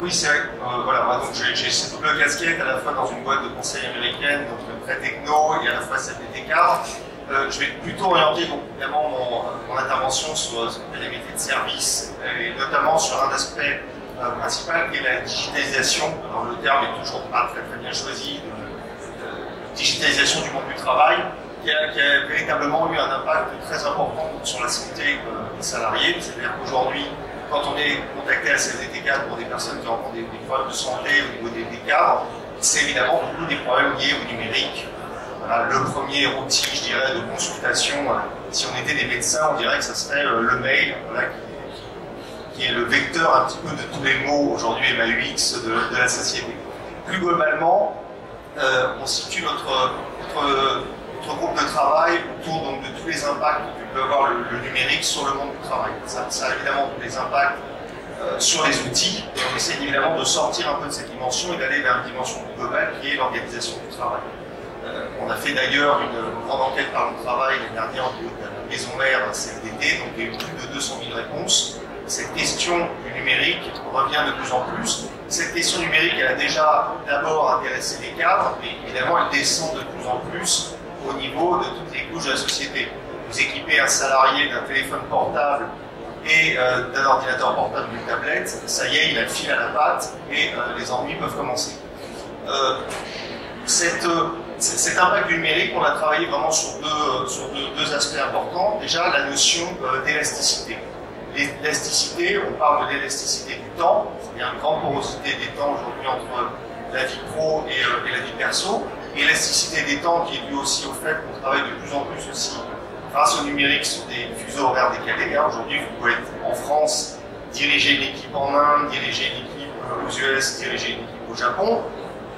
Oui, c'est vrai. Voilà, moi, donc j'ai cette double casquette à la fois dans une boîte de conseil américaine, donc très techno, et à la fois celle des cadres. Je vais plutôt orienter donc, évidemment mon intervention sur les métiers de service, et notamment sur un aspect principal qui est la digitalisation. Alors le terme n'est toujours pas très bien choisi, de digitalisation du monde du travail, qui a véritablement eu un impact très important sur la santé des salariés. C'est-à-dire qu'aujourd'hui, quand on est contacté à CFDT4 pour des personnes qui rencontrent des problèmes de santé au niveau des cadres, c'est évidemment beaucoup des problèmes liés au numérique. Voilà, le premier outil, je dirais, de consultation, si on était des médecins, on dirait que ça serait le mail, voilà, qui est le vecteur un petit peu de tous les mots aujourd'hui et MAUX de la société. Plus globalement, on situe notre groupe de travail autour donc, de tous les impacts que peut avoir le numérique sur le monde du travail. Ça a évidemment des impacts sur les outils, et on essaie évidemment de sortir un peu de cette dimension et d'aller vers une dimension plus globale qui est l'organisation du travail. On a fait d'ailleurs une grande enquête par le travail l'année dernière au niveau de la maison mère CFDT, donc il y a eu plus de 200 000 réponses. Cette question du numérique revient de plus en plus. Cette question numérique, elle a déjà d'abord intéressé les cadres, mais évidemment elle descend de plus en plus au niveau de toutes les couches de la société. Vous équipez un salarié d'un téléphone portable et d'un ordinateur portable ou d'une tablette, ça y est, il a le fil à la patte et les ennuis peuvent commencer. Cet impact du numérique, on a travaillé vraiment sur deux aspects importants. Déjà, la notion d'élasticité. L'élasticité, on parle de l'élasticité du temps, c'est-à-dire une grande porosité des temps aujourd'hui entre la vie pro et la vie perso. L'élasticité des temps qui est due aussi au fait qu'on travaille de plus en plus aussi grâce au numérique sur des fuseaux horaires décalés. Aujourd'hui, vous pouvez être en France, diriger une équipe en Inde, diriger une équipe aux US, diriger une équipe au Japon.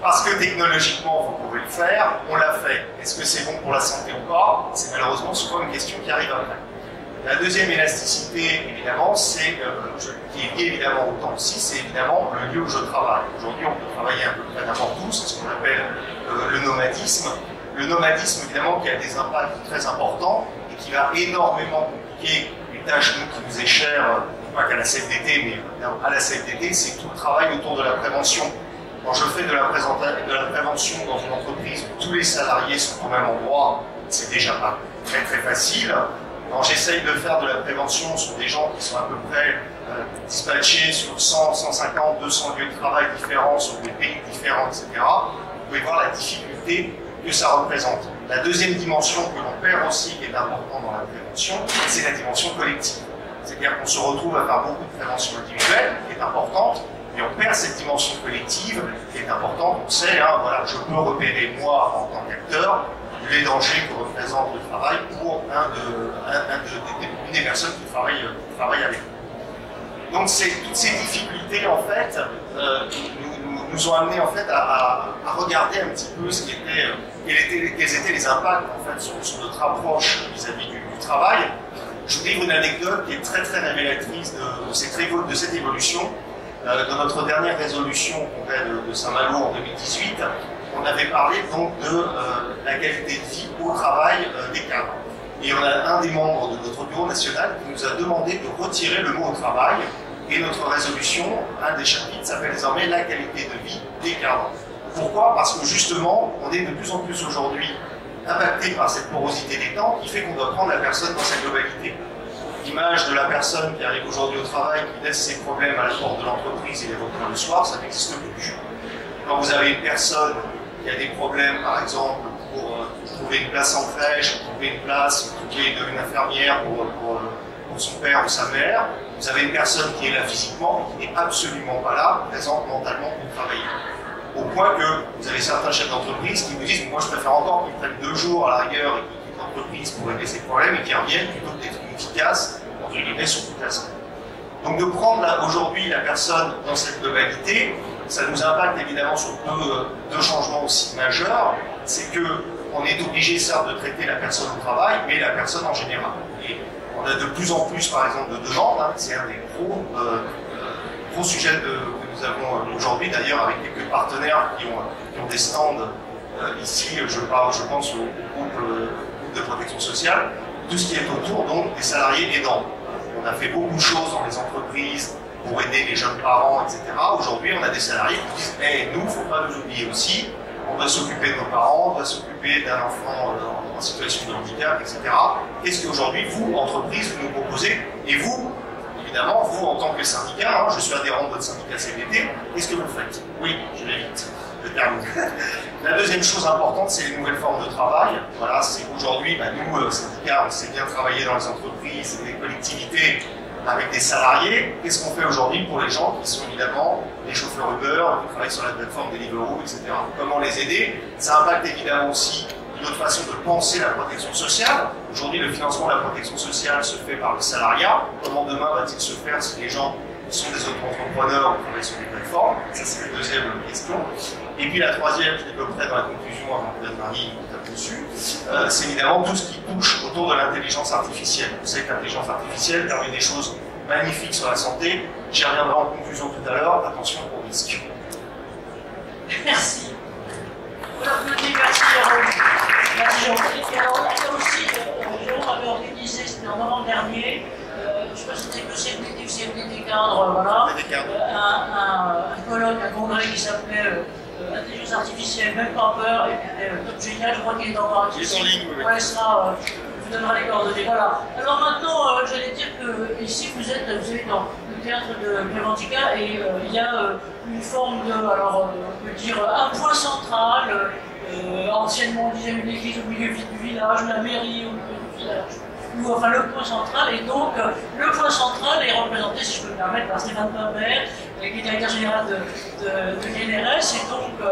Parce que technologiquement, vous pouvez le faire, on l'a fait. Est-ce que c'est bon pour la santé ou pas? C'est malheureusement souvent une question qui arrive après. La deuxième élasticité, évidemment, qui est liée évidemment au temps aussi, c'est évidemment le lieu où je travaille. Aujourd'hui, on peut travailler un peu près n'importe où, c'est ce qu'on appelle le nomadisme. Le nomadisme, évidemment, qui a des impacts très importants et qui va énormément compliquer une tâche qui nous est chère, pas qu'à la CFDT, mais à la CFDT, c'est tout le travail autour de la prévention. Quand je fais de la prévention dans une entreprise où tous les salariés sont au même endroit, c'est déjà pas très facile. Quand j'essaye de faire de la prévention sur des gens qui sont à peu près dispatchés sur 100, 150, 200 lieux de travail différents, sur des pays différents, etc., vous pouvez voir la difficulté que ça représente. La deuxième dimension que l'on perd aussi, qui est importante dans la prévention, c'est la dimension collective. C'est-à-dire qu'on se retrouve à faire beaucoup de prévention individuelle, qui est importante, mais on perd cette dimension collective qui est importante. On sait, voilà, je peux repérer moi en tant qu'acteur les dangers que représente le travail pour une des personnes qui travaille avec nous. Donc toutes ces difficultés en fait nous ont amené en fait à regarder un petit peu quels étaient les impacts en fait sur notre approche vis-à-vis du travail. Je vous livre une anecdote qui est très révélatrice de cette évolution. Dans notre dernière résolution au congrès de Saint-Malo en 2018, on avait parlé donc de la qualité de vie au travail des cadres. Et on a un des membres de notre bureau national qui nous a demandé de retirer le mot au travail. Et notre résolution, un des chapitres, s'appelle désormais la qualité de vie des cadres. Pourquoi? Parce que justement, on est de plus en plus aujourd'hui impacté par cette porosité des temps qui fait qu'on doit prendre la personne dans sa globalité. L'image de la personne qui arrive aujourd'hui au travail, qui laisse ses problèmes à la porte de l'entreprise et les reprend le soir, ça n'existe plus. Quand vous avez une personne qui a des problèmes, par exemple, pour trouver une place en crèche, trouver une place, trouver une infirmière pour son père ou sa mère, vous avez une personne qui est là physiquement, qui n'est absolument pas là, présente mentalement pour travailler. Au point que vous avez certains chefs d'entreprise qui vous disent « moi je préfère encore qu'ils prennent 2 jours à la rigueur et qu'ils quittent l'entreprise pour régler ses problèmes et qu'ils reviennent plutôt que d'être efficaces entre guillemets sur toute la semaine ». Donc de prendre aujourd'hui la personne dans cette globalité, ça nous impacte évidemment sur deux changements aussi majeurs. C'est qu'on est obligé certes de traiter la personne au travail, mais la personne en général. Et on a de plus en plus par exemple de demandes, c'est un des gros sujets que nous avons aujourd'hui, d'ailleurs avec quelques partenaires qui ont des stands ici, je pense au groupe de protection sociale, tout ce qui est autour donc des salariés aidants. On a fait beaucoup de choses dans les entreprises pour aider les jeunes parents, etc. Aujourd'hui, on a des salariés qui disent hey, nous, il ne faut pas nous oublier aussi, on doit s'occuper de nos parents, on doit s'occuper d'un enfant en situation de handicap, etc. Qu'est-ce qu'aujourd'hui, vous, entreprise, vous nous proposez? Et vous, évidemment, vous, en tant que syndicat, je suis adhérent de votre syndicat CGT, qu'est-ce que vous faites? Oui, je vais vite. Je termine. La deuxième chose importante, c'est les nouvelles formes de travail. Voilà, c'est qu'aujourd'hui, nous, syndicats, on sait bien travailler dans les entreprises et les collectivités avec des salariés. Qu'est-ce qu'on fait aujourd'hui pour les gens qui sont évidemment les chauffeurs Uber, qui travaillent sur la plateforme Deliveroo, etc. Comment les aider? Ça impacte évidemment aussi une autre façon de penser la protection sociale. Aujourd'hui, le financement de la protection sociale se fait par le salariat. Comment demain va-t-il se faire si les gens sont des auto-entrepreneurs ou travaillent sur des plateformes? Ça, c'est la deuxième question. Et puis la troisième, je développerai dans la conclusion avant que Marie tape dessus, c'est évidemment tout ce qui touche autour de l'intelligence artificielle. Vous savez que l'intelligence artificielle permet des choses magnifiques sur la santé. J'y reviendrai en conclusion tout à l'heure. Attention aux risques. Merci. Merci Jérôme. Merci Jérôme. Et alors, il y a aussi, Jérôme avait organisé, c'était en novembre dernier, je ne sais pas si c'était le CFDT ou CFDT cadre, voilà, un colloque, un congrès qui s'appelait Intelligence artificielle, même pas peur, et puis top génial, je crois qu'il est encore actif. Il est en ligne, oui. Ouais, ça, je vous donnerai les coordonnées. Voilà. Alors maintenant, j'allais dire que ici, vous êtes dans le théâtre de Clémentica et il y a une forme de, alors on peut dire, un point central. Anciennement, on disait une église au milieu du village, la mairie au milieu du village. Ou enfin le point central, et donc le point central est représenté, si je peux me permettre, par Stéphane Pabert, qui est directeur général de GNRS, et donc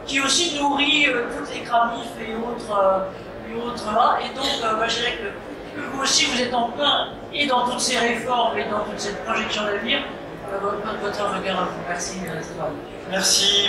qui aussi nourrit toutes les cramifs et autres. Et donc, je dirais que vous aussi, vous êtes en plein, et dans toutes ces réformes, et dans toute cette projection d'avenir, votre regard à vous. Merci, Stéphane. Merci.